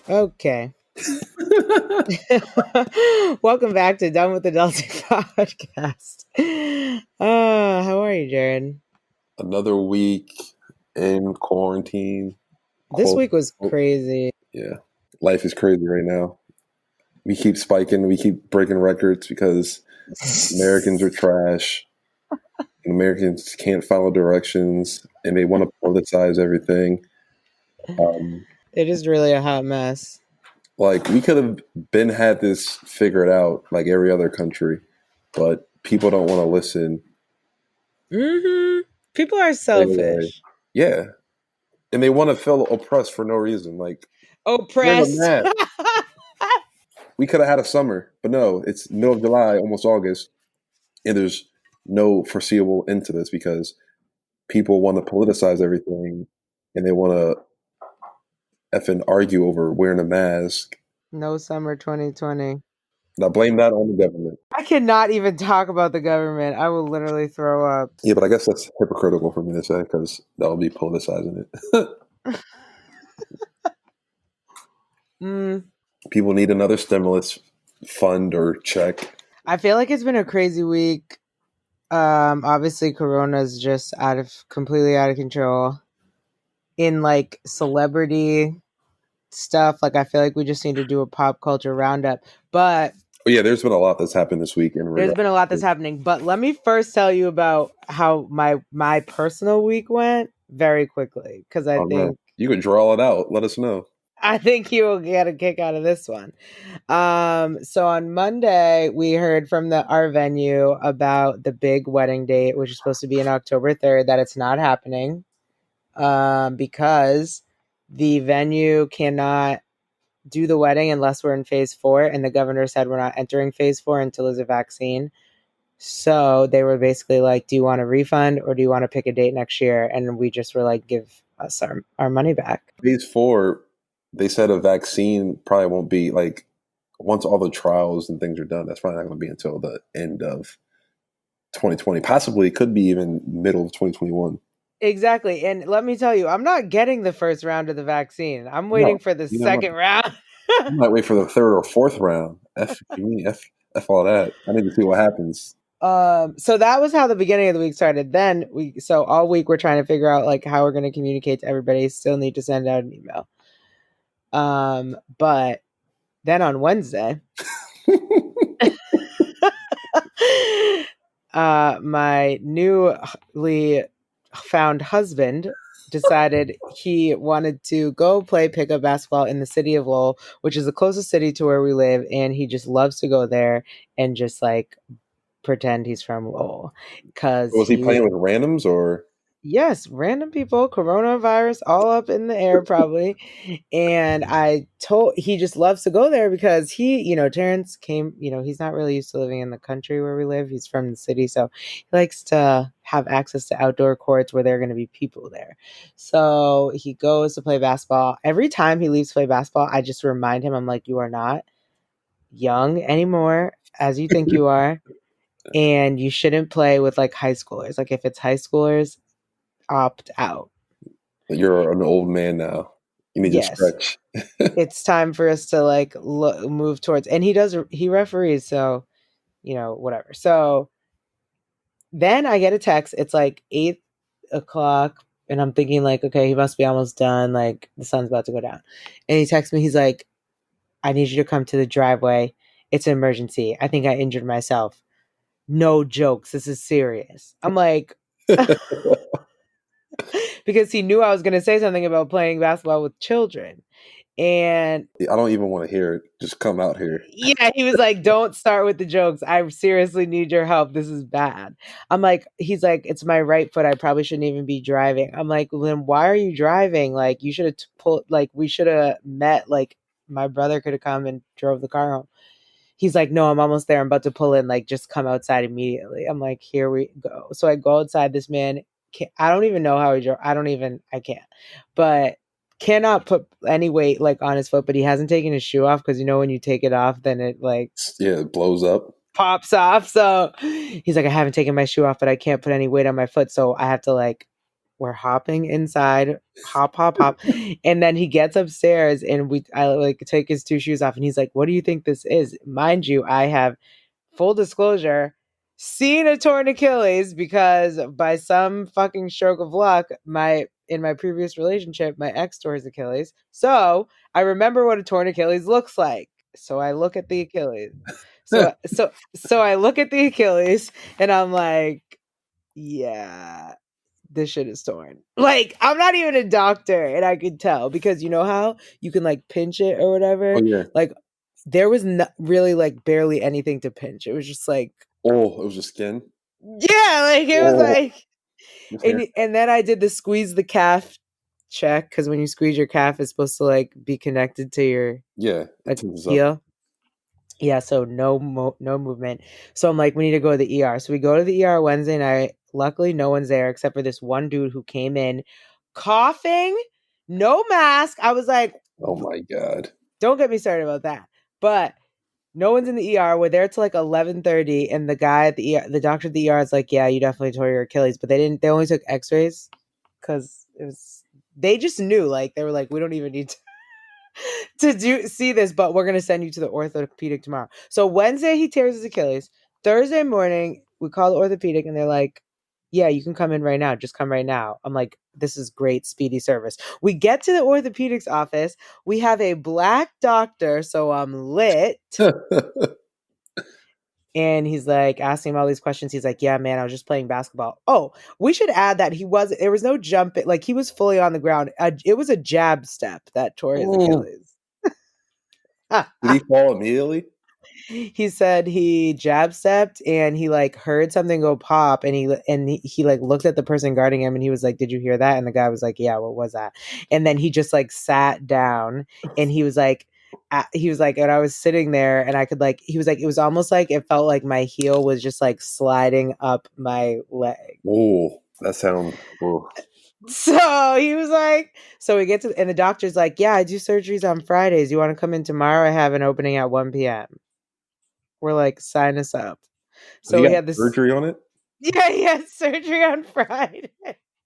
Okay. Welcome back to Done with the Delta podcast. How are you, Jared? Another week in quarantine. This Quote, week was quote. crazy. Yeah, life is crazy right now. We keep spiking, we keep breaking records because Americans are trash. And Americans can't follow directions, and they want to politicize everything. It is really a hot mess. Like we could have been had this figured out, like every other country, but people don't want to listen People are right away. selfish. Yeah, and they want to feel oppressed for no reason. Like we're in the Oppressed. mad. We could have had a summer, but no, it's middle of July, almost August, and there's no foreseeable end to this because people want to politicize everything and they want to effing argue over wearing a mask. No summer 2020. Now blame that on the government. I cannot even talk about the government. I will literally throw up. Yeah, but I guess that's hypocritical for me to say because that would be politicizing it. People need another stimulus fund or check. I feel like it's been a crazy week. Obviously Corona's just completely out of control. In like celebrity stuff, like I feel like we just need to do a pop culture roundup. But yeah, there's been a lot that's happened this week. There's been a lot that's happening. But let me first tell you about how my personal week went very quickly because I think you can draw it out. Let us know. I think you will get a kick out of this one. So on Monday, we heard from our venue about the big wedding date, which is supposed to be on October 3rd, that it's not happening because the venue cannot do the wedding unless we're in phase 4. And the governor said we're not entering phase 4 until there's a vaccine. So they were basically like, do you want a refund or do you want to pick a date next year? And we just were like, give us our money back. Phase 4, they said a vaccine probably won't be like once all the trials and things are done. That's probably not going to be until the end of 2020. Possibly, it could be even middle of 2021. Exactly. And let me tell you, I'm not getting the first round of the vaccine. I'm waiting for the second round. You might wait for the third or fourth round. F all that. I need to see what happens. So that was how the beginning of the week started. Then so all week we're trying to figure out like how we're going to communicate to everybody. Still need to send out an email. But then on Wednesday, my newly found husband decided he wanted to go play pickup basketball in the city of Lowell, which is the closest city to where we live, and he just loves to go there and just like pretend he's from Lowell. Because was he playing with randoms or? Yes, random people, coronavirus all up in the air probably. And he just loves to go there because Terrence came, he's not really used to living in the country where we live. He's from the city. So he likes to have access to outdoor courts where there are going to be people there. So he goes to play basketball. Every time he leaves to play basketball, I just remind him, I'm like, you are not young anymore as you think you are. And you shouldn't play with like high schoolers. Like if it's high schoolers, opt out. You're an old man now. You need to stretch. It's time for us to like move towards, and he referees, so whatever. So then I get a text. It's like 8:00, and I'm thinking like, okay, he must be almost done. Like the sun's about to go down, and he texts me. He's like, I need you to come to the driveway. It's an emergency. I think I injured myself. No jokes. This is serious. I'm like. Because he knew I was going to say something about playing basketball with children. And I don't even want to hear it. Just come out here. Yeah, he was like, don't start with the jokes. I seriously need your help. This is bad. I'm like, he's like, it's my right foot. I probably shouldn't even be driving. I'm like, well, then why are you driving? Like, you should have pulled, like, we should have met. Like, my brother could have come and drove the car home. He's like, no, I'm almost there. I'm about to pull in. Like, just come outside immediately. I'm like, here we go. So I go outside. This man, I don't even know how he drove. I can't. But cannot put any weight like on his foot, but he hasn't taken his shoe off because when you take it off, then it like it blows up, pops off. So he's like, I haven't taken my shoe off, but I can't put any weight on my foot, so I have to like we're hopping inside, hop, hop, hop. And then he gets upstairs and I like take his two shoes off and he's like, what do you think this is? Mind you, I have full disclosure, seen a torn Achilles because by some fucking stroke of luck, in my previous relationship, my ex tore his Achilles. So I remember what a torn Achilles looks like. So I look at the Achilles. So I look at the Achilles and I'm like, yeah, this shit is torn. Like, I'm not even a doctor and I could tell because you know how you can like pinch it or Oh whatever? yeah. Like there was not really like barely anything to pinch. It was just like, Oh, it was just skin. yeah, like it was Oh, like, your hair. and then I did the squeeze the calf check because when you squeeze your calf, it's supposed to like be connected to your Yeah, it like tenses up. heel. Yeah, so no movement. So I'm like, we need to go to the ER. So we go to the ER Wednesday night. Luckily, no one's there except for this one dude who came in coughing, no mask. I was like, Oh my god. don't get me started about that. But no one's in the ER. We're there till like 11:30, and the guy at the ER, the doctor at the ER is like, yeah, you definitely tore your Achilles, but they didn't. They only took X-rays because it was. They just knew, like they were like, we don't even need to see this, but we're gonna send you to the orthopedic tomorrow. So Wednesday he tears his Achilles. Thursday morning we call the orthopedic and they're like, yeah, you can come in right now. Just come right now. I'm like, this is great, speedy service. We get to the orthopedics office. We have a black doctor, so I'm lit. And he's like asking him all these questions. He's like, yeah, man, I was just playing basketball. Oh, we should add that there was no jump. Like he was fully on the ground. It was a jab step that tore his Oh, Achilles. did he fall immediately? He said he jab stepped and he like heard something go pop and he like looked at the person guarding him and he was like, did you hear that? And the guy was like, yeah, what was that? And then he just like sat down and he was like, and I was sitting there and I could like, he was like, it was almost like it felt like my heel was just like sliding up my leg. Oh, that sounds. Oh. So he was like, so we get to, and the doctor's like, yeah, I do surgeries on Fridays. You want to come in tomorrow? I have an opening at 1 p.m. We're like, sign us up. So So he we got had this. surgery on it? Yeah, he had surgery on Friday.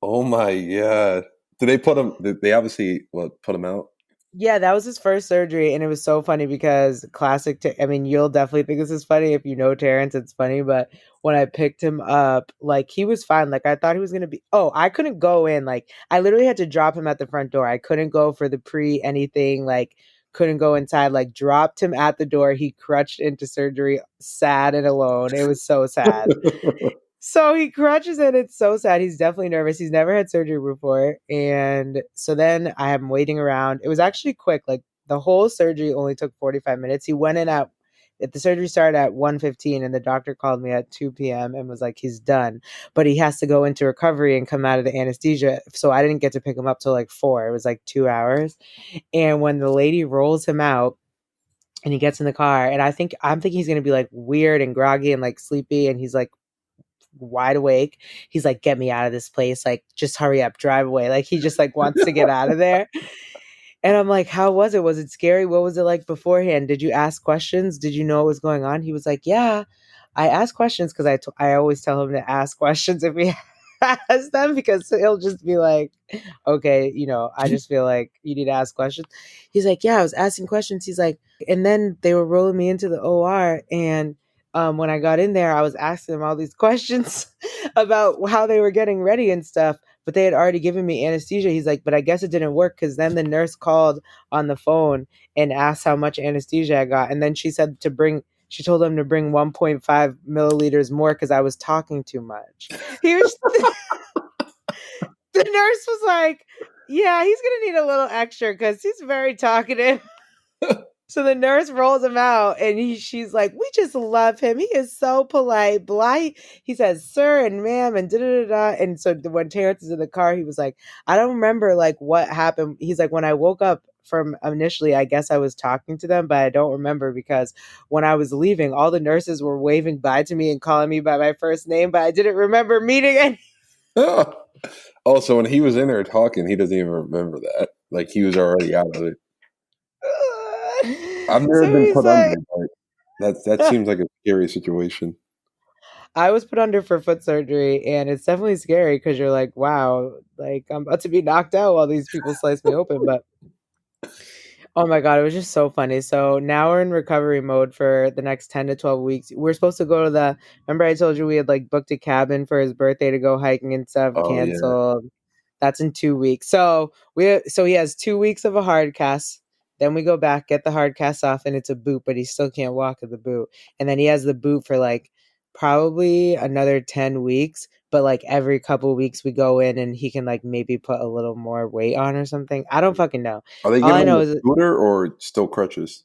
Oh my god. Did they put him? They obviously put him out? Yeah, that was his first surgery, and it was so funny because I mean, you'll definitely think this is funny if you know Terrence. It's funny, but when I picked him up, like he was fine. Like I thought he was gonna be. Oh, I couldn't go in. Like I literally had to drop him at the front door. I couldn't go for the pre anything. Like couldn't go inside. Like dropped him at the door. He crutched into surgery, sad and alone. It was so sad. So he crutches it. It's so sad. He's definitely nervous. He's never had surgery before. And so then I have him waiting around. It was actually quick. Like the whole surgery only took 45 minutes. He went in at the surgery started at 1:15 and the doctor called me at 2 p.m. and was like, he's done. But he has to go into recovery and come out of the anesthesia. So I didn't get to pick him up till like 4. It was like 2 hours. And when the lady rolls him out, and he gets in the car, and I'm thinking he's gonna be like weird and groggy and like sleepy, and he's like wide awake. He's like, get me out of this place. Like, just hurry up, drive away. Like, he just like wants to get out of there. And I'm like, how was it? Was it scary? What was it like beforehand? Did you ask questions? Did you know what was going on? He was like, yeah, I asked questions because I always tell him to ask questions if he has them because he'll just be like, okay, I just feel like you need to ask questions. He's like, yeah, I was asking questions. He's like, and then they were rolling me into the OR and when I got in there, I was asking them all these questions about how they were getting ready and stuff, but they had already given me anesthesia. He's like, but I guess it didn't work because then the nurse called on the phone and asked how much anesthesia I got. And then she told them to bring 1.5 milliliters more because I was talking too much. He was, the nurse was like, yeah, he's going to need a little extra because he's very talkative. So the nurse rolls him out and she's like, we just love him. He is so polite. He says, sir and ma'am and da da da da. And so when Terrence is in the car, he was like, I don't remember like what happened. He's like, when I woke up from initially, I guess I was talking to them, but I don't remember because when I was leaving, all the nurses were waving bye to me and calling me by my first name, but I didn't remember meeting any. Oh, so when he was in there talking, he doesn't even remember that. Like he was already out of it. I've never So been he's put like, under, but that seems like a scary situation. I was put under for foot surgery, and it's definitely scary because you're like, wow, like I'm about to be knocked out while these people slice me open. But oh my God, it was just so funny. So now we're in recovery mode for the next 10 to 12 weeks. We're supposed to go to remember I told you we had like booked a cabin for his birthday to go hiking and stuff, Oh yeah. canceled. That's in 2 weeks. So he has 2 weeks of a hard cast. Then we go back, get the hard cast off, and it's a boot, but he still can't walk with the boot. And then he has the boot for like probably another 10 weeks. But like every couple weeks we go in and he can like maybe put a little more weight on or something. I don't fucking know. Are they All giving I him know a is scooter or still crutches?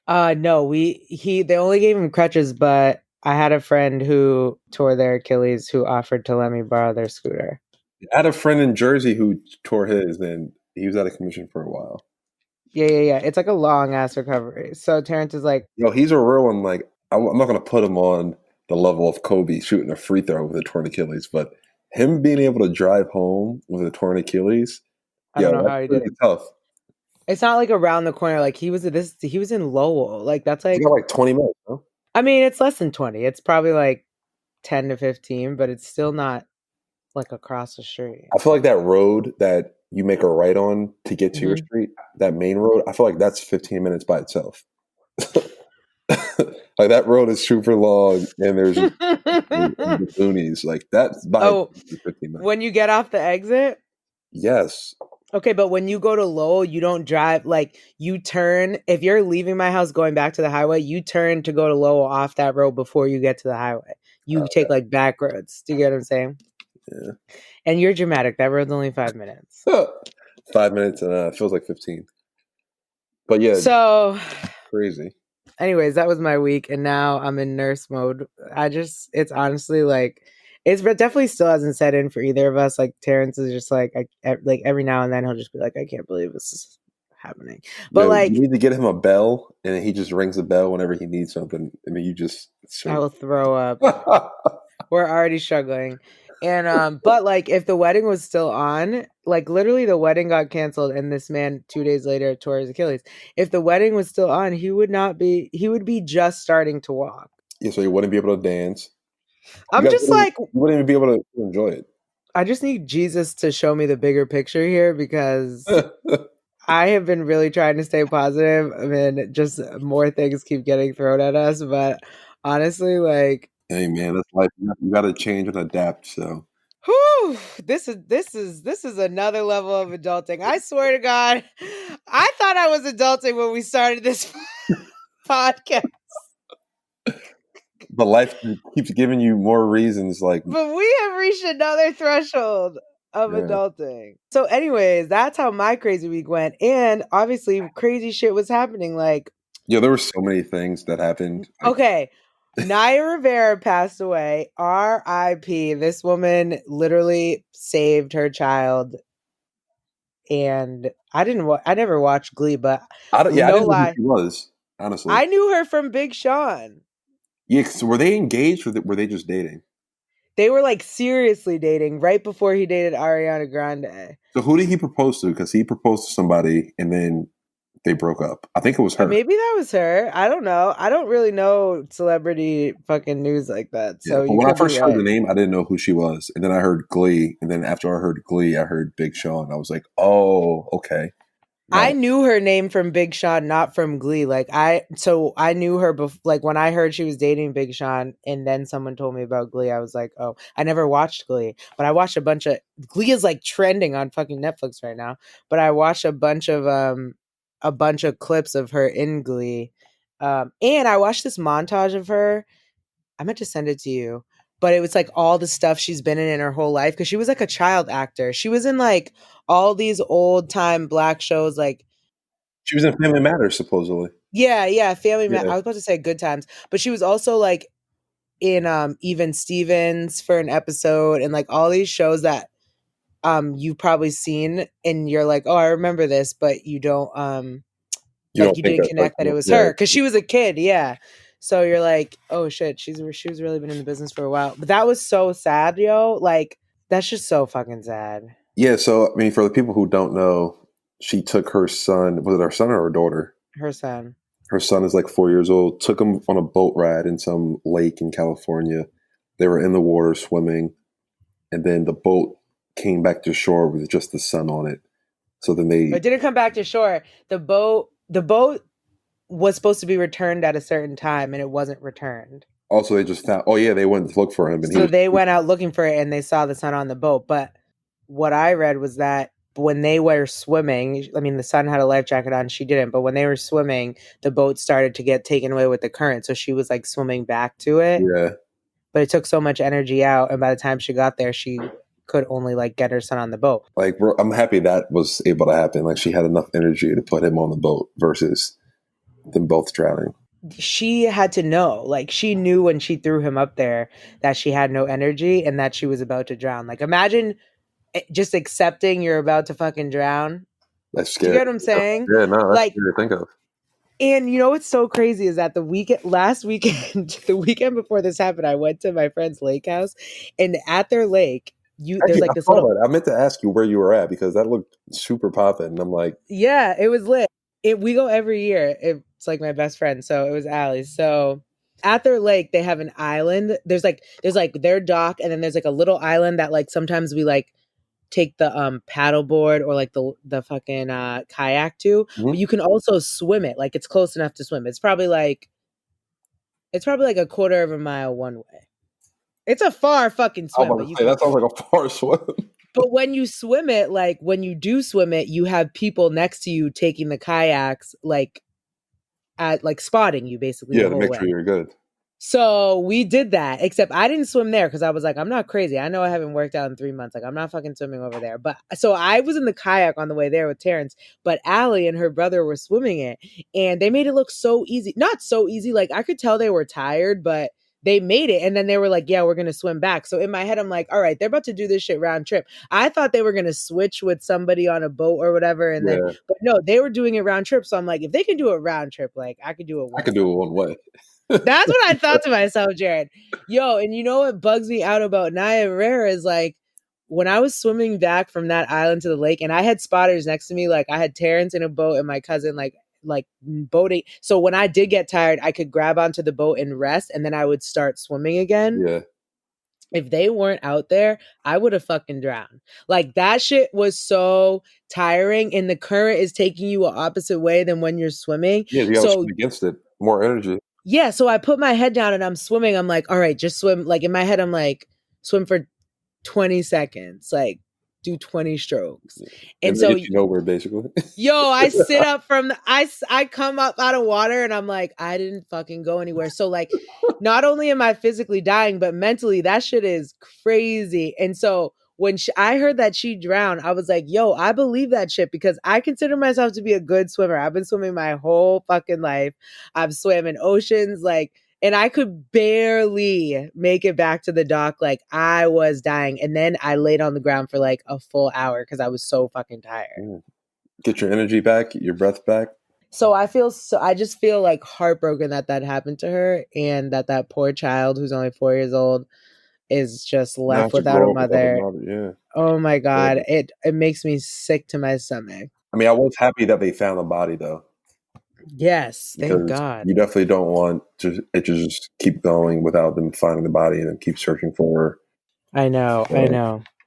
no, they only gave him crutches, but I had a friend who tore their Achilles who offered to let me borrow their scooter. I had a friend in Jersey who tore his, and he was out of commission for a while. Yeah. It's like a long ass recovery. So Terrence is like, Yo, he's a real one. Like, I'm not gonna put him on the level of Kobe shooting a free throw with a torn Achilles, but him being able to drive home with a torn Achilles, I yeah, don't know that's how he did pretty it. tough. It's not like around the corner. Like he was in Lowell. Like that's He like, got like 20 minutes, huh? I mean, it's less than 20. It's probably like 10 to 15, but it's still not like across the street. I feel like that road that you make a right on to get to your Hmm. street, that main road, I feel like that's 15 minutes by itself. Like that road is super long, and there's the boonies. Like that's by Oh, 15 minutes. when you get off the exit, Yes. okay, but when you go to Lowell, you don't drive, like you turn. If you're leaving my house going back to the highway, you turn to go to Lowell off that road before you get to the highway. You take like back roads. Do you get what I'm saying? Yeah. And you're dramatic. That road's only 5 minutes. 5 minutes and it feels like 15. But yeah, So, crazy. anyways, that was my week, and now I'm in nurse mode. It's honestly like, definitely still hasn't set in for either of us. Like Terrence is just like, like every now and then he'll just be like, I can't believe this is happening. But Yo, like, you need to get him a bell, and he just rings a bell whenever he needs something. I mean, you just I so. will throw up. We're already struggling. And but like if the wedding was still on, like literally the wedding got canceled and this man 2 days later tore his Achilles. If the wedding was still on, he would be just starting to walk. Yeah, so you wouldn't be able to dance. You I'm guys just like, wouldn't even be able to enjoy I just need Jesus to show me the bigger picture here because it. I have been really trying to stay positive. I mean, just more things keep getting thrown at us, but honestly, like, Hey man, that's life. You got to change and adapt. So whew, this is another level of adulting. I swear to God, I thought I was adulting when we started this podcast, but life keeps giving you more reasons. Like, but we have reached another threshold of yeah, adulting. So, anyways, that's how my crazy week went, and obviously, crazy shit was happening. Like, yeah, there were so many things that happened. Like, okay, Naya Rivera passed away. R.I.P. This woman literally saved her child. And I never watched Glee, but I no didn't know who lie, she was, honestly. I knew her from Big Sean. Yeah, so were they engaged or were they just dating? They were like seriously dating right before he dated Ariana Grande. So who did he propose to? Because he proposed to somebody and then they broke up. I think it was Or her. maybe that was her. I don't know. I don't really know celebrity fucking news like that. Yeah, So but you when I could be first heard the right. name, I didn't know who she was, and then I heard Glee, and then after I heard Glee, I heard Big Sean. I was like, oh, okay. Now, I knew her name from Big Sean, not from Glee. So I knew her like when I heard she was dating Big Sean, and then someone told me about Glee. I was like, oh, I never watched Glee, but I watched a bunch of Glee is like trending on fucking Netflix right now. But I watched a bunch of clips of her in Glee, and I watched this montage of her. I meant to send it to you, but it was like all the stuff she's been in her whole life because she was like a child actor. She was in like all these old time black shows like she was in Family Matters, supposedly. yeah, Family Man. Yeah, I was about to say Good Times, but she was also like in Even Stevens for an episode and like all these shows that you've probably seen and you're like, "Oh, I remember this," but you don't you like don't you think didn't that connect that it person? was Yeah, her cuz she was a kid, yeah. So you're like, "Oh shit, she's really been in the business for a while." But that was so sad, yo. Like that's just so fucking sad. yeah. So I mean, for the people who don't know, she took her son. Was it her son or her daughter? Her son. Her son is like 4 years old. Took him on a boat ride in some lake in California. They were in the water swimming, and then the boat came back to shore with just the son on it. So then It didn't come back to shore. The boat was supposed to be returned at a certain time, and it wasn't returned. also they just found. Oh yeah, they went to look for him, and So they went out looking for it, and they saw the son on the boat. But what I read was that when they were swimming, I mean, the son had a life jacket on, she didn't. But when they were swimming, the boat started to get taken away with the current, so she was like swimming back to it. Yeah. But it took so much energy out, and by the time she got there, she could only like get her son on the boat. Like, I'm happy that was able to happen. Like, she had enough energy to put him on the boat versus them both drowning. She had to know, like, she knew when she threw him up there that she had no energy and that she was about to drown. Like, imagine just accepting you're about to fucking drown. That's scary. Do you get what I'm saying? Yeah, no, that's like, scary to think of. And you know what's so crazy is that last weekend, the weekend before this happened, I went to my friend's lake house, and at their lake, there's like this little. I meant to ask you where you were at because that looked super poppin'. And I'm like, yeah, it was lit. We go every year. It's like my best friend, so it was Allie. So at their lake, they have an island. There's like their dock, and then there's like a little island that like sometimes we like take the paddleboard or like the fucking kayak to. But you can also swim it. Like, it's close enough to swim. It's probably like a quarter of a mile one way. It's a far fucking swim. that sounds like a far swim. But when you swim it, like when you do swim it, you have people next to you taking the kayaks, like at like spotting you basically. Yeah, to make sure you're good. So we did that, except I didn't swim there because I was like, I'm not crazy. I know I haven't worked out in 3 months. Like, I'm not fucking swimming over there. But so I was in the kayak on the way there with Terrence, but Allie and her brother were swimming it, and they made it look so easy. Not so easy. Like, I could tell they were tired, but they made it. And then they were like, yeah, we're going to swim back. So in my head, I'm like, all right, they're about to do this shit round trip. I thought they were going to switch with somebody on a boat or whatever. And then, but no, they were doing it round trip. So I'm like, if they can do a round trip, like I could do it. I could do it one way. That's what I thought to myself, Jared. Yo, and you know what bugs me out about Naya Herrera is like, when I was swimming back from that island to the lake, and I had spotters next to me, like I had Terrence in a boat and my cousin like boating. So when I did get tired, I could grab onto the boat and rest, and then I would start swimming again. Yeah. If they weren't out there, I would have fucking drowned. Like, that shit was so tiring, and the current is taking you an opposite way than when you're swimming. Yeah, you gotta swim against it. More energy. Yeah, so I put my head down and I'm swimming. I'm like, all right, just swim. Like, in my head, I'm like, swim for 20 seconds. Like, do 20 strokes. And so get you nowhere, basically. Yo, I sit up from I come up out of water and I'm like, I didn't fucking go anywhere. So like, not only am I physically dying, but mentally that shit is crazy. And so when I heard that she drowned, I was like, yo, I believe that shit because I consider myself to be a good swimmer. I've been swimming my whole fucking life. I've swam in oceans, like, and I could barely make it back to the dock. Like, I was dying. And then I laid on the ground for like a full hour because I was so fucking tired. Get your energy back, your breath back. So I just feel like heartbroken that happened to her, and that poor child who's only 4 years old is just left without a mother. Yeah. Oh my God. Yeah. It makes me sick to my stomach. I mean, I was happy that they found the body though. Yes, thank God. You definitely don't want it to just keep going without them finding the body and then keep searching for her. I know.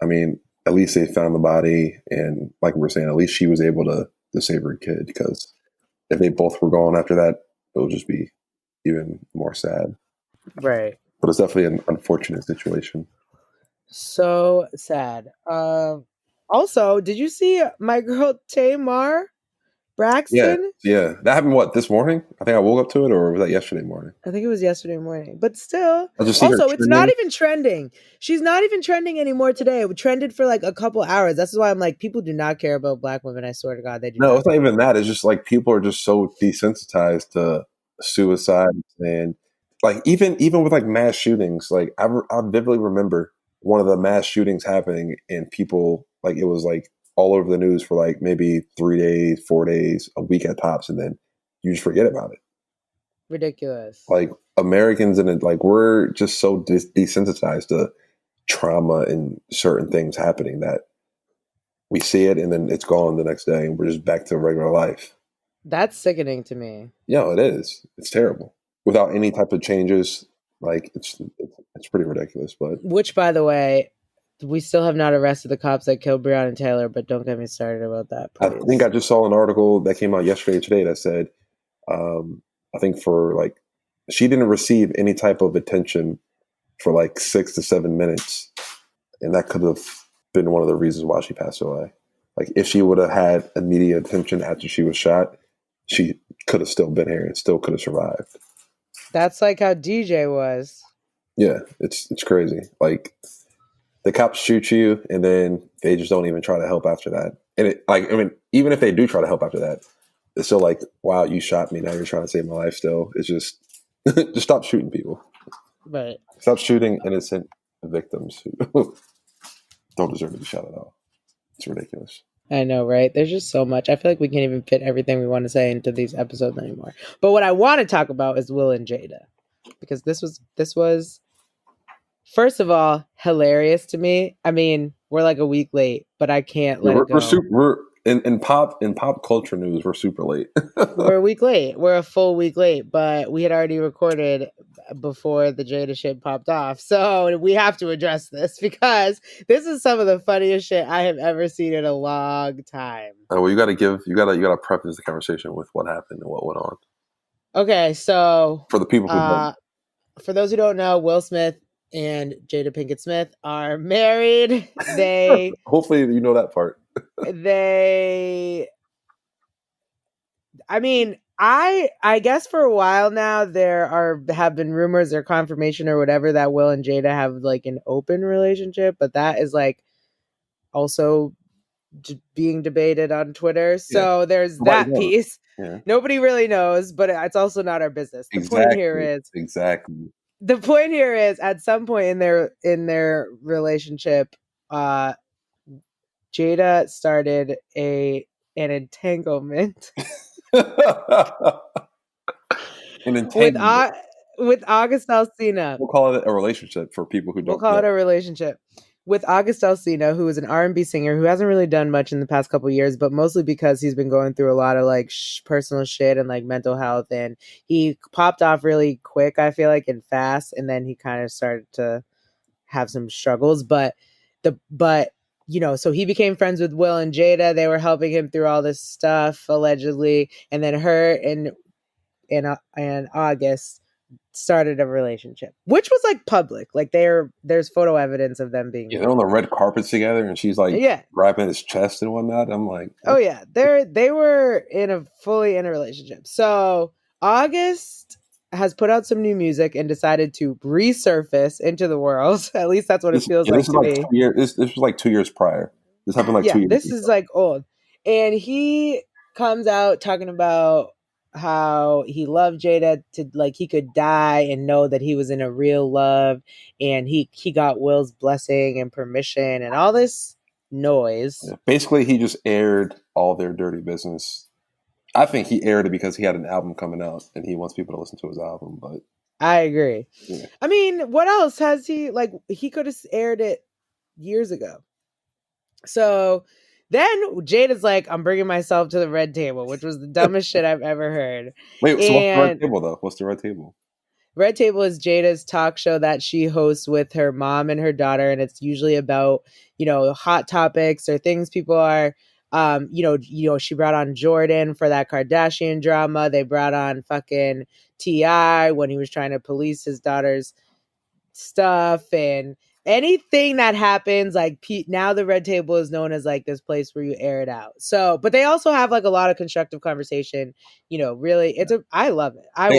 I mean, at least they found the body, and like we were saying, at least she was able to save her kid, because if they both were gone after that, it would just be even more sad. Right. But it's definitely an unfortunate situation. So sad. Also, did you see my girl Tamar Braxton? Yeah. That happened, this morning? I think I woke up to it, or was that yesterday morning? I think it was yesterday morning. But still, also, it's not even trending. She's not even trending anymore today. It trended for like a couple hours. That's why I'm like, people do not care about Black women. I swear to God, they do. No, it's not even that. It's just like people are just so desensitized to suicide, and like even with like mass shootings. Like I vividly remember one of the mass shootings happening, and people, like, it was like all over the news for like maybe 3 days, 4 days, a week at tops, and then you just forget about it. Ridiculous. Like, Americans, and like, we're just so desensitized to trauma and certain things happening that we see it and then it's gone the next day, and we're just back to regular life. That's sickening to me. Yeah, it is. It's terrible. Without any type of changes, like it's pretty ridiculous. But Which, by the way, we still have not arrested the cops that killed Breonna Taylor, but don't get me started about that, I think please. I just saw an article that came out yesterday or today that said, I think for like she didn't receive any type of attention for like 6 to 7 minutes, and that could have been one of the reasons why she passed away. Like if she would have had immediate attention after she was shot, she could have still been here and still could have survived. That's like how DJ was. Yeah, it's crazy. Like the cops shoot you, and then they just don't even try to help after that. And it, like, I mean, even if they do try to help after that, it's still like, wow, you shot me. Now you're trying to save my life. Still, it's just just stop shooting people. Right. Stop shooting innocent victims who don't deserve to be shot at all. It's ridiculous. I know, right? There's just so much. I feel like we can't even fit everything we want to say into these episodes anymore. But what I want to talk about is Will and Jada, because this was first of all hilarious to me. I mean, we're like a week late, but I can't let it go. We're in pop culture news. We're super late. We're a week late. We're a full week late, but we had already recorded before the Jada shit popped off. So we have to address this because this is some of the funniest shit I have ever seen in a long time. Well, you got to preface the conversation with what happened and what went on. Okay, so for the people who don't. For those who don't know, Will Smith and Jada Pinkett Smith are married. They hopefully you know that part. I mean, I guess for a while now have been rumors or confirmation or whatever that Will and Jada have like an open relationship, but that is like also being debated on Twitter. So there's that piece. Yeah. Nobody really knows, but it's also not our business. The point here is the point here is at some point in their relationship, Jada started an entanglement. An entanglement with August Alsina. We'll call it a relationship for people who don't. We'll call it a relationship with August Alsina, who is an R&B singer who hasn't really done much in the past couple of years, but mostly because he's been going through a lot of like personal shit and like mental health, and he popped off really quick, I feel like, and fast, and then he kind of started to have some struggles, but you know, so he became friends with Will and Jada. They were helping him through all this stuff allegedly, and then her and August started a relationship, which was like public. Like there's photo evidence of them being. Yeah, they're on the red carpet together, and she's like, grabbing his chest and whatnot. I'm like, oh yeah, they were fully in a relationship. So August has put out some new music and decided to resurface into the world. At least that's what it feels like to me. This was like 2 years prior. This happened like 2 years. This is like old, and he comes out talking about how he loved Jada to like he could die and know that he was in a real love, and he got Will's blessing and permission and all this noise. Yeah, basically, he just aired all their dirty business. I think he aired it because he had an album coming out and he wants people to listen to his album. But I agree. Yeah. I mean, what else has he like? He could have aired it years ago. So then Jada's like, I'm bringing myself to the red table, which was the dumbest shit I've ever heard. Wait, so what's the red table, though? What's the red table? Red Table is Jada's talk show that she hosts with her mom and her daughter, and it's usually about, you know, hot topics or things people are, you know, she brought on Jordan for that Kardashian drama. They brought on fucking T.I. when he was trying to police his daughter's stuff, and anything that happens, like now the Red Table is known as like this place where you air it out. So, but they also have like a lot of constructive conversation. You know, really, I love it. I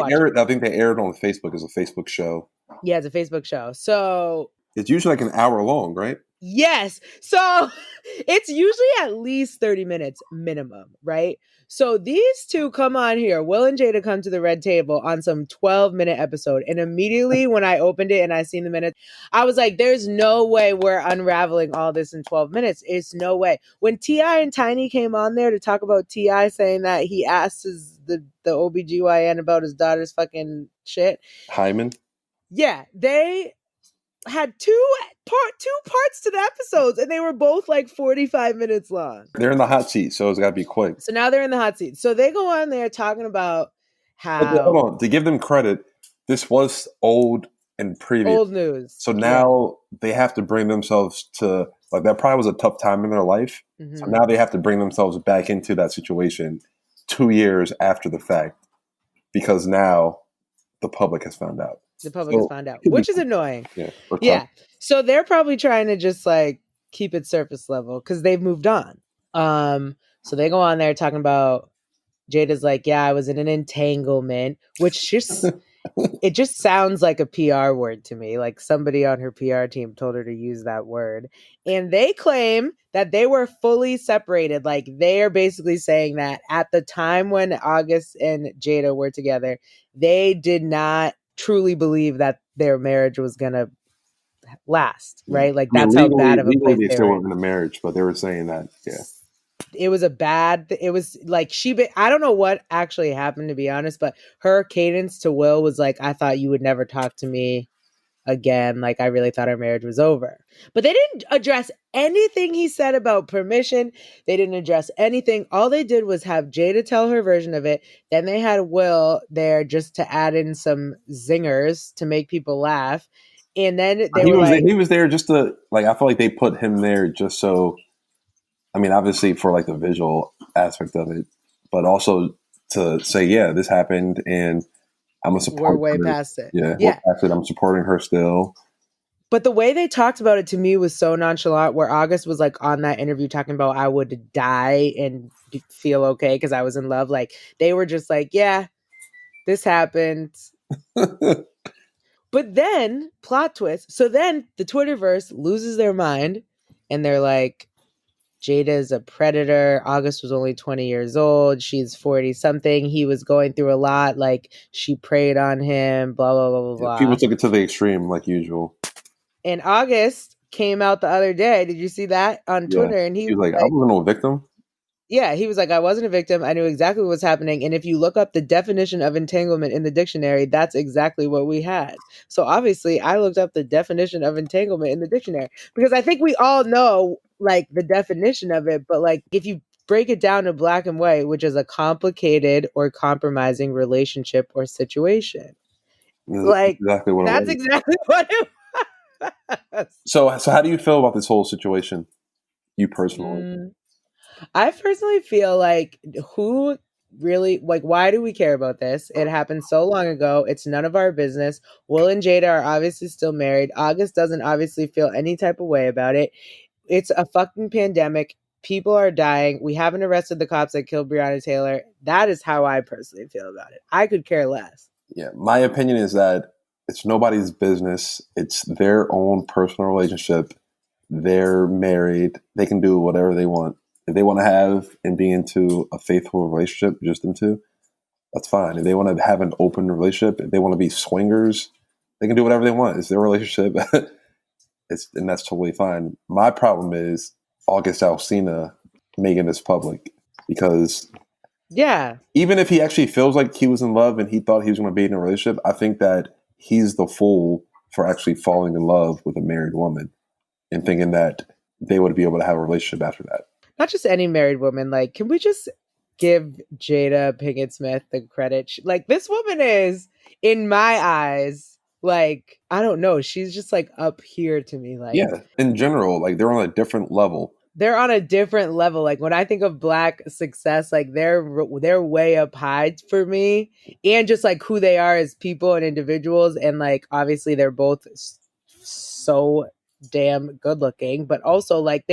think they aired on Facebook as a Facebook show. Yeah, it's a Facebook show. So it's usually like an hour long, right? Yes. So it's usually at least 30 minutes minimum, right? So these two come on here. Will and Jada come to the Red Table on some 12-minute episode. And immediately when I opened it and I seen the minutes, I was like, there's no way we're unraveling all this in 12 minutes. It's no way. When T.I. and Tiny came on there to talk about T.I. saying that he asked the OBGYN about his daughter's fucking shit. Hyman? Yeah, they had two parts to the episodes, and they were both like 45 minutes long. They're in the hot seat, so it's got to be quick. So now they're in the hot seat. So they go on there talking about But how hold on, to give them credit, this was old and previous. old news. So now they have to bring themselves to, like, that probably was a tough time in their life. Mhm. So now they have to bring themselves back into that situation 2 years after the fact, because now the public has found out. The public has found out, which is annoying. Yeah. Yeah. So they're probably trying to just like keep it surface level because they've moved on. So they go on there talking about Jada's like, yeah, I was in an entanglement, which just it just sounds like a PR word to me. Like somebody on her PR team told her to use that word. And they claim that they were fully separated. Like they are basically saying that at the time when August and Jada were together, they did not truly believe that their marriage was gonna last, right? Like that's how bad of a place they they still were weren't in a marriage, but they were saying that, yeah. It was it was like I don't know what actually happened, to be honest, but her cadence to Will was like, I thought you would never talk to me again. Like, I really thought our marriage was over. But they didn't address anything he said about permission. They didn't address anything. All they did was have Jada tell her version of it. Then they had Will there just to add in some zingers to make people laugh. And then he was there just to, like, I feel like they put him there just so, I mean, obviously for like the visual aspect of it, but also to say, yeah, this happened and I'm a supporter. We're way past it. Yeah. We're past it. I'm supporting her still. But the way they talked about it to me was so nonchalant, where August was like on that interview talking about I would die and feel okay because I was in love. Like they were just like, yeah, this happened. But then, plot twist. So then the Twitterverse loses their mind and they're like, Jada's a predator. August was only 20 years old. She's 40 something. He was going through a lot. Like she preyed on him, blah, blah, blah, blah, blah. People took it to the extreme like usual. And August came out the other day. Did you see that on Twitter? And he was like, I wasn't a victim. Yeah, he was like, I wasn't a victim. I knew exactly what was happening. And if you look up the definition of entanglement in the dictionary, that's exactly what we had. So obviously, I looked up the definition of entanglement in the dictionary because I think we all know like the definition of it. But like, if you break it down to black and white, which is a complicated or compromising relationship or situation, like exactly what that's exactly what it was. So how do you feel about this whole situation? You personally? I personally feel like who really, like, why do we care about this? It happened so long ago. It's none of our business. Will and Jada are obviously still married. August doesn't obviously feel any type of way about it. It's a fucking pandemic. People are dying. We haven't arrested the cops that killed Breonna Taylor. That is how I personally feel about it. I could care less. Yeah, my opinion is that it's nobody's business. It's their own personal relationship. They're married. They can do whatever they want. If they want to have and be into a faithful relationship, just them two, that's fine. If they want to have an open relationship, if they want to be swingers, they can do whatever they want. It's their relationship. And that's totally fine. My problem is August Alsina making this public because even if he actually feels like he was in love and he thought he was going to be in a relationship, I think that he's the fool for actually falling in love with a married woman and thinking that they would be able to have a relationship after that. Not just any married woman. Like, can we just give Jada Pinkett Smith the credit? Like, this woman is, in my eyes, like, I don't know. She's just like up here to me. Like, yeah, in general, like they're on a different level. They're on a different level. Like when I think of Black success, like they're way up high for me, and just like who they are as people and individuals, and like obviously they're both so damn good looking, but also like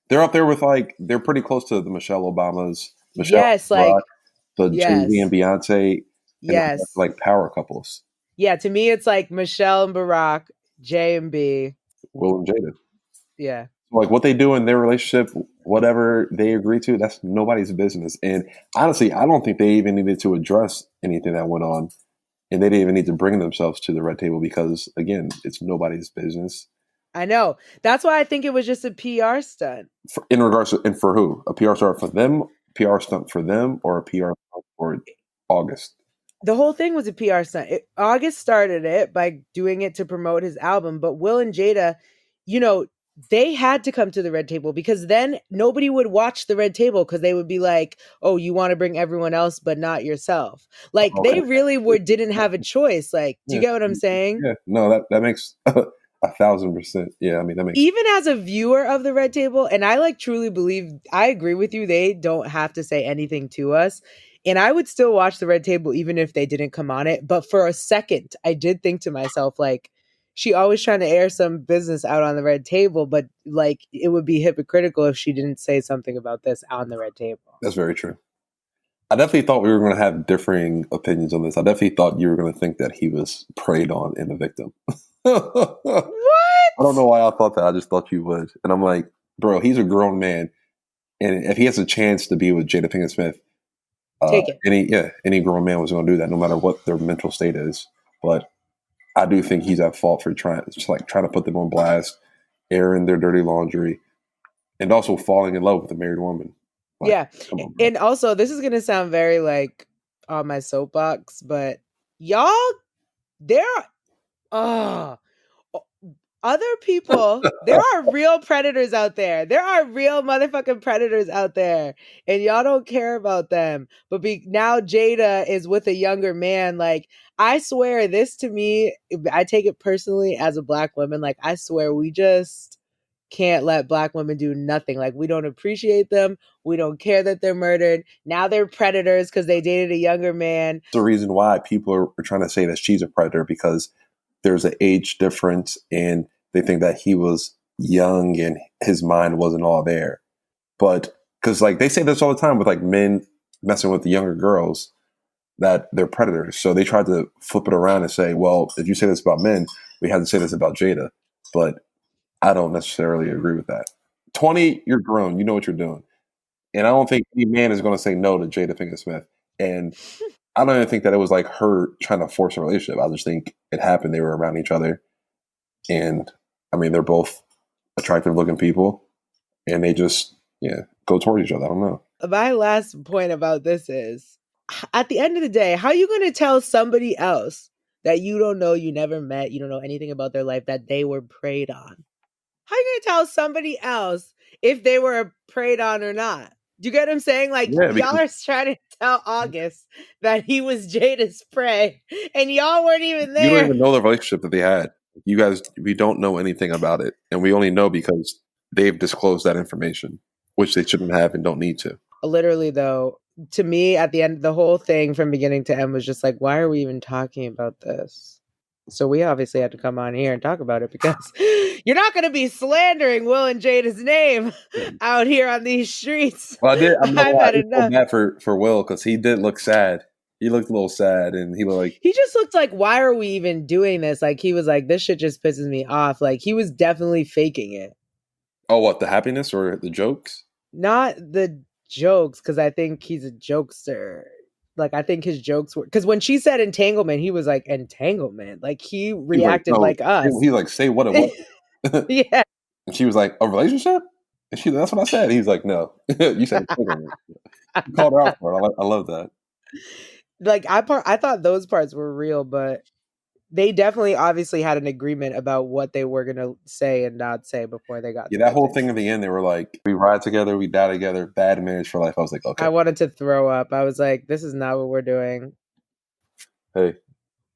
they're up there with like they're pretty close to the Michelle Obamas, like the Jay-Z and Beyonce, and like power couples. Yeah, to me it's like Michelle and Barack, J and B, Will and Jada. Yeah. Like what they do in their relationship, whatever they agree to, that's nobody's business. And honestly, I don't think they even needed to address anything that went on. And they didn't even need to bring themselves to the red table because, again, it's nobody's business. I know. That's why I think it was just a PR stunt. In regards to, and for who? A PR stunt for them, PR stunt for them, or a PR stunt for August? the whole thing was a PR stunt. August started it by doing it to promote his album, but Will and Jada, you know, they had to come to the red table because then nobody would watch the red table because they would be like, "Oh, you want to bring everyone else but not yourself." Like Okay. they really were didn't have a choice. Like, do you Yeah. get what I'm saying? Yeah. No, that makes 1,000%. Yeah. I mean, that makes Even as a viewer of the red table, and I like truly believe I agree with you, they don't have to say anything to us. And I would still watch the red table even if they didn't come on it. But for a second, I did think to myself, like, she always trying to air some business out on the red table, but like it would be hypocritical if she didn't say something about this on the red table. that's very true. I definitely thought we were going to have differing opinions on this. I definitely thought you were going to think that he was preyed on and a victim. I don't What? know why I thought that. I just thought you would. And I'm like, bro, he's a grown man. And if he has a chance to be with Jada Pinkett Smith, Take it. any grown man was going to do that, no matter what their mental state is. But I do think he's at fault for trying to put them on blast, airing their dirty laundry, and also falling in love with a married woman. Like, Yeah. come on, bro. And also, this is going to sound very like on my soapbox, but y'all, there are, other people, there are real predators out there. There are real motherfucking predators out there, and y'all don't care about them. But now Jada is with a younger man. Like, I swear, this to me, I take it personally as a black woman. Like, I swear, we just can't let black women do nothing. Like, we don't appreciate them. We don't care that they're murdered. Now they're predators because they dated a younger man. The reason why people are trying to say that she's a predator because there's an age difference and they think that he was young and his mind wasn't all there. But because like they say this all the time with like men messing with the younger girls that they're predators. So they tried to flip it around and say, well, if you say this about men, we have to say this about Jada. But I don't necessarily agree with that. 20, you're grown, you know what you're doing. And I don't think any man is going to say no to Jada Pinkett Smith. And I don't even think that it was like her trying to force a relationship. I just think it happened. They were around each other. And I mean, they're both attractive looking people and they just, yeah, go toward each other. I don't know. My last point about this is, at the end of the day, how are you going to tell somebody else that you don't know, you never met, you don't know anything about their life, that they were preyed on? How are you going to tell somebody else if they were preyed on or not? Do you get what I'm saying? Like, Yeah, y'all because are trying to tell August that he was Jada's prey, and y'all weren't even you don't there. even know the relationship that they had. You guys, we don't know anything about it. And we only know because they've disclosed that information, which they shouldn't have and don't need to. Literally, though, to me, at the end, the whole thing from beginning to end was just like, why are we even talking about this? So we obviously had to come on here and talk about it because you're not going to be slandering Will and Jada's name out here on these streets. Well, I did. I'm not gonna I've lie. I had did feel enough. bad for Will because he did look sad. He looked a little sad, and he looked like, He just looked like, why are we even doing this? Like, he was like, this shit just pisses me off. Like, he was definitely faking it. oh, what, the happiness or the jokes? Not the jokes, because I think he's a jokester. Like, I think his jokes were, because when she said entanglement, he was like, entanglement. Like, he He was like, reacted no. like us. He like, say what it was. Yeah. And she was like, a relationship? And she, that's what I said. He's like, no. You said entanglement. You called her out for it. I love that. Like, I thought those parts were real, but they definitely obviously had an agreement about what they were going to say and not say before they got Yeah, to that that whole table. thing in the end, they were like, we ride together, we die together, bad marriage for life. I was like, okay, I wanted to throw up. I was like, this is not what we're doing. hey,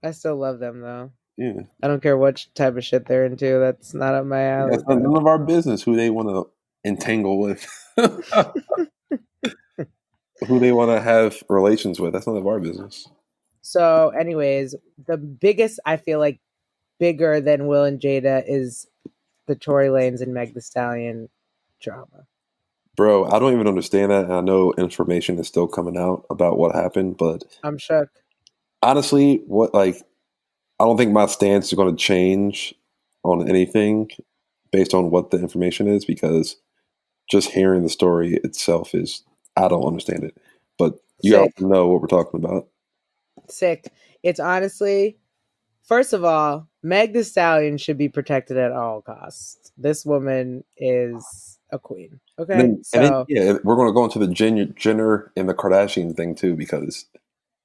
I still love them, though. yeah. I don't care what type of shit they're into. That's not up my alley, That's none but of our business who they want to entangle with, who they want to have relations with. That's none of our business. so anyways, the biggest, I feel like, bigger than Will and Jada is the Tory Lanez and Meg the Stallion drama. Bro, I don't even understand that. And I know information is still coming out about what happened, but I'm shook. honestly, I don't think my stance is going to change on anything based on what the information is because just hearing the story itself is, I don't understand it. But you Sick. gotta know what we're talking about. Sick. It's honestly, first of all, Meg the Stallion should be protected at all costs. This woman is a queen. Okay. And then So yeah, we're going to go into the Jenner and the Kardashian thing too because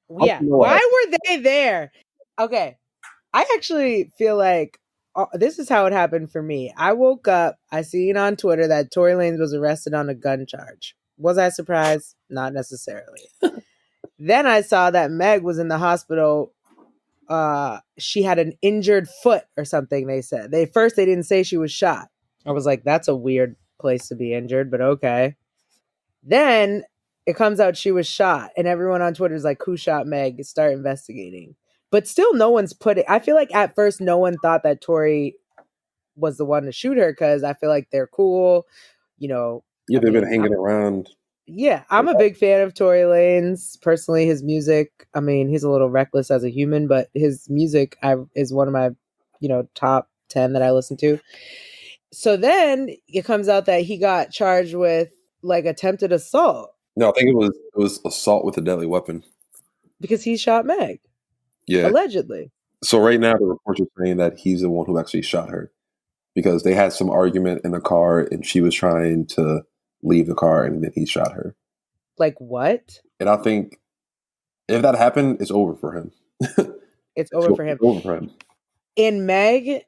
Yeah. Why were they there? Okay. I actually feel like this is how it happened for me. I woke up, I seen on Twitter that Tory Lanez was arrested on a gun charge. Was I surprised? Not necessarily. Then I saw that Meg was in the hospital. She had an injured foot or something, they said. They didn't say she was shot. I was like, that's a weird place to be injured, but okay. Then it comes out she was shot, and everyone on Twitter is like, who shot Meg? Start investigating. But still, no one's put it. I feel like at first, no one thought that Tory was the one to shoot her because I feel like they're cool. You know, yeah, they've been hanging around. Yeah, I'm a big fan of Tory Lanez. Personally, his music, I mean, he's a little reckless as a human, but his music is one of my, top 10 that I listen to. So then it comes out that he got charged with like attempted assault. No, I think it was assault with a deadly weapon. Because he shot Meg. Yeah. Allegedly. So right now the reports are saying that he's the one who actually shot her because they had some argument in the car and she was trying to leave the car and then he shot her. Like what? And I think if that happened, it's over for him. It's over for him. Over for him. And Meg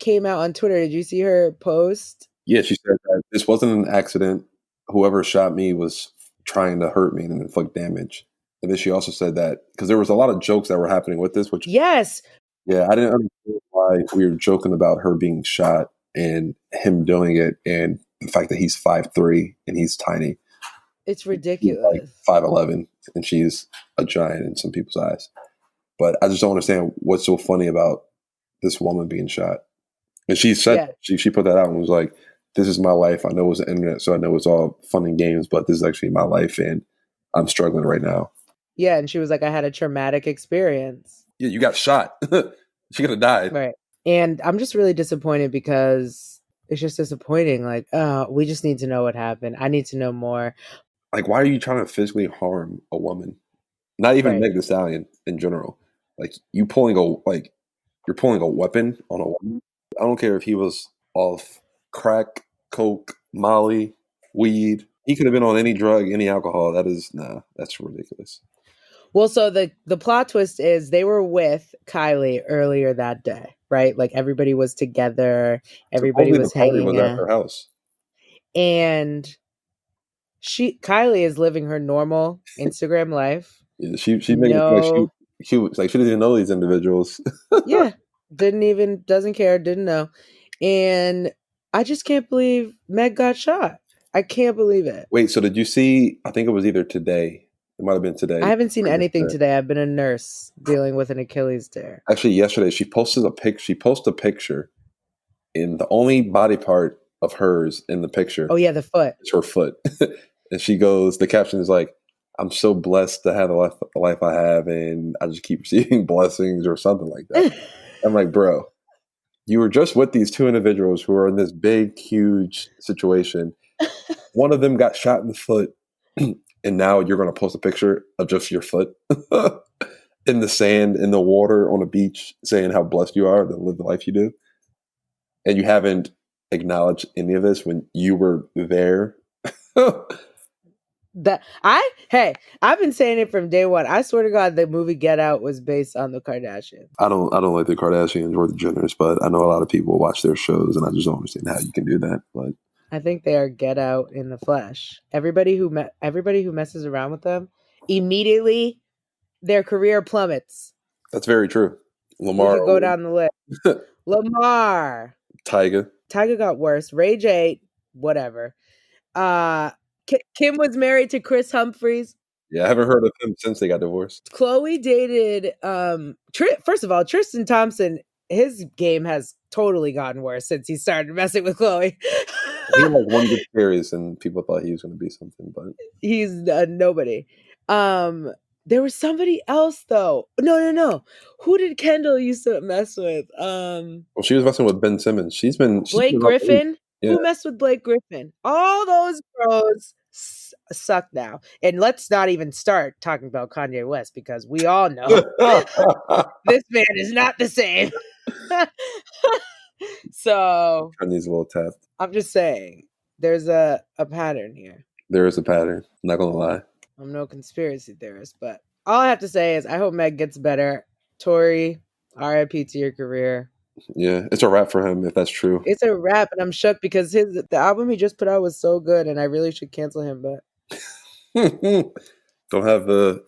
came out on Twitter. Did you see her post? Yeah, she said that this wasn't an accident. Whoever shot me was trying to hurt me and inflict damage. And then she also said that because there was a lot of jokes that were happening with this, which yes, yeah, I didn't understand why we were joking about her being shot and him doing it, and the fact that he's 5'3" and he's tiny. It's ridiculous. He's like 5'11", and she's a giant in some people's eyes. But I just don't understand what's so funny about this woman being shot. And she said she put that out and was like, "This is my life. I know it's the internet, so I know it's all fun and games, but this is actually my life, and I'm struggling right now." Yeah, and she was like, "I had a traumatic experience." Yeah, you got shot. She could have died. Right. And I'm just really disappointed because it's just disappointing. Like, we just need to know what happened. I need to know more. Like, why are you trying to physically harm a woman? Not even Meg Thee Stallion in general. Like, you're pulling a weapon on a woman. I don't care if he was off crack, coke, Molly, weed. He could have been on any drug, any alcohol. That's ridiculous. Well, so the plot twist is they were with Kylie earlier that day, right? Like everybody was together, everybody was hanging at her house, and Kylie is living her normal Instagram life. Yeah, she made it like she was like she didn't even know these individuals. Yeah, doesn't care, didn't know, and I just can't believe Meg got shot. I can't believe it. Wait, so did you see? I think it was either today. It might have been today. I haven't seen anything today. I've been a nurse dealing with an Achilles tear. Actually, yesterday she posted a picture, and the only body part of hers in the picture. Oh yeah, the foot. It's her foot, and she goes. The caption is like, "I'm so blessed to have the life I have, and I just keep receiving blessings," or something like that. I'm like, bro, you were just with these two individuals who are in this big, huge situation. One of them got shot in the foot. And now you're going to post a picture of just your foot in the sand, in the water, on a beach, saying how blessed you are to live the life you do. And you haven't acknowledged any of this when you were there. I've been saying it from day one. I swear to God, the movie Get Out was based on the Kardashians. I don't like the Kardashians or the Jenners, but I know a lot of people watch their shows, and I just don't understand how you can do that. But I think they are Get Out in the flesh. Everybody who messes around with them, immediately their career plummets. That's very true. Lamar, we could go down the list. Lamar, Tyga got worse. Ray J, whatever. Kim was married to Chris Humphries. Yeah, I haven't heard of him since they got divorced. Khloe dated first of all, Tristan Thompson. His game has totally gotten worse since he started messing with Khloe. He had like one good series, and people thought he was going to be something, but he's nobody. There was somebody else though. No. Who did Kendall used to mess with? Well, she was messing with Ben Simmons. She's Blake Griffin. Yeah. Who messed with Blake Griffin? All those bros suck now. And let's not even start talking about Kanye West because we all know this man is not the same. So Kanye's a little tapped. I'm just saying, there's a pattern here. There is a pattern. I'm not gonna lie. I'm no conspiracy theorist, but all I have to say is I hope Meg gets better. Tori, RIP to your career. Yeah, it's a wrap for him if that's true. It's a wrap, and I'm shook because the album he just put out was so good, and I really should cancel him. But don't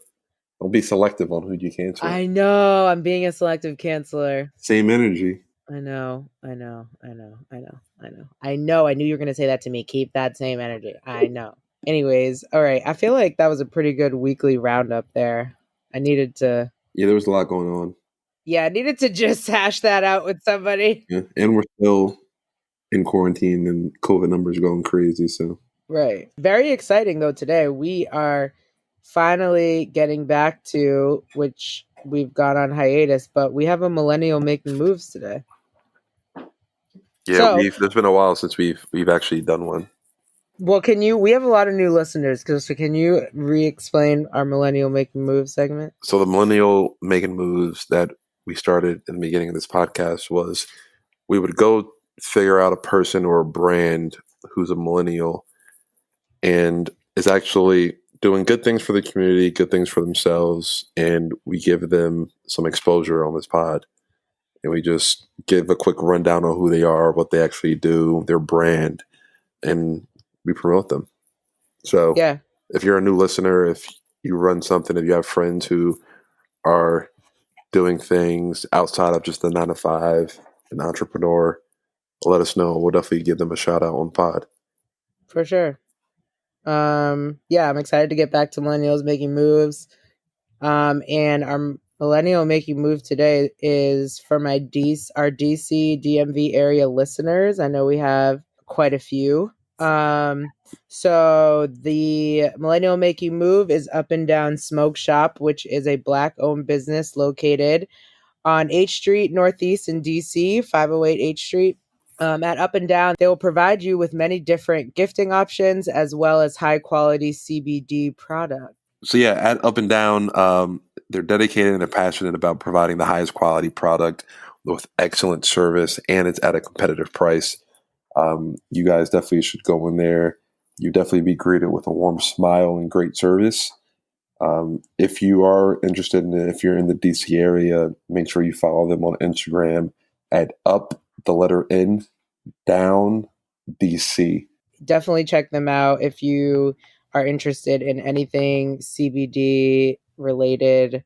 be selective on who you cancel. I know I'm being a selective canceler. Same energy. I know. I knew you were gonna say that to me. Keep that same energy. I know. Anyways, all right. I feel like that was a pretty good weekly roundup there. I needed to. Yeah, there was a lot going on. Yeah, I needed to just hash that out with somebody. Yeah, and we're still in quarantine, and COVID numbers are going crazy. So right. Very exciting though. Today we are finally getting back to which we've got on hiatus, but we have a millennial making moves today. yeah, So, there's been a while since we've actually done one. Well, we have a lot of new listeners, so can you re-explain our millennial making moves segment? So the millennial making moves that we started in the beginning of this podcast was we would go figure out a person or a brand who's a millennial and is actually doing good things for the community, good things for themselves, and we give them some exposure on this pod. And we just give a quick rundown on who they are, what they actually do, their brand, and we promote them. So Yeah. if you're a new listener, if you run something, if you have friends who are doing things outside of just the 9 to 5, an entrepreneur, let us know. We'll definitely give them a shout out on pod. For sure. Yeah, I'm excited to get back to millennials making moves. And our millennial making move today is for our DC DMV area listeners. I know we have quite a few. So the millennial making move is Up and Down Smoke Shop, which is a Black owned business located on H Street Northeast in DC, 508 H Street. At Up and Down, they will provide you with many different gifting options as well as high quality CBD product. So yeah, at Up and Down, they're dedicated and they're passionate about providing the highest quality product with excellent service, and it's at a competitive price. You guys definitely should go in there. You definitely be greeted with a warm smile and great service. If you are interested if you're in the DC area, make sure you follow them on Instagram at Up the letter N Down DC. Definitely check them out if you are interested in anything CBD related.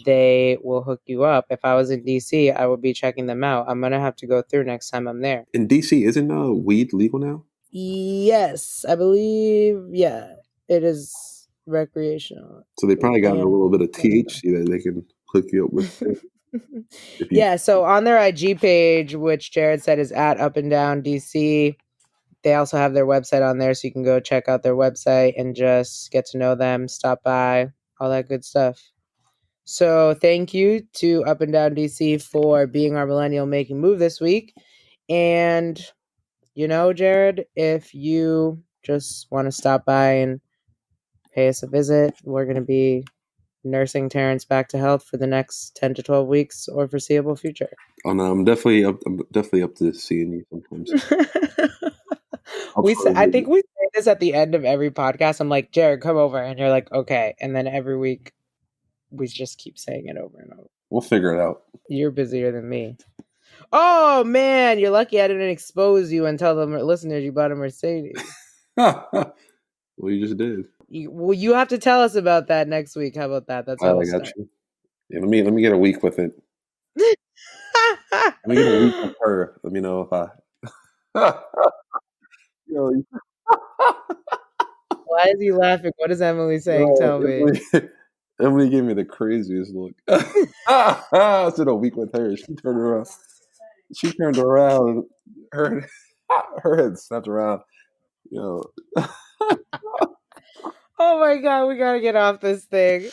They will hook you up. If I was in DC, I would be checking them out. I'm gonna have to go through next time I'm there. In DC, isn't weed legal now? Yes, I believe. Yeah, it is recreational. So they probably got a little bit of THC that they can hook you up with. Yeah, so on their IG page, which Jared said is at Up and Down DC, they also have their website on there, so you can go check out their website and just get to know them, stop by, all that good stuff. So thank you to Up and Down DC for being our millennial making move this week. And, Jared, if you just want to stop by and pay us a visit, we're going to be nursing Terrence back to health for the next 10 to 12 weeks or foreseeable future. Oh no, I'm definitely up to seeing you sometimes. I think we say this at the end of every podcast. I'm like, Jared, come over, and you're like, okay. And then every week we just keep saying it over and over. We'll figure it out. You're busier than me. Oh man, you're lucky I didn't expose you and tell the listeners you bought a Mercedes. Well, you just did. You have to tell us about that next week. How about that? That's how I got you. Yeah, let me get a week with it. Let me get a week with her. Let me know if I. Why is he laughing? What is Emily saying? Tell me. Emily gave me the craziest look. I said a week with her. She turned around. Her head snapped around. Oh my God, we gotta get off this thing.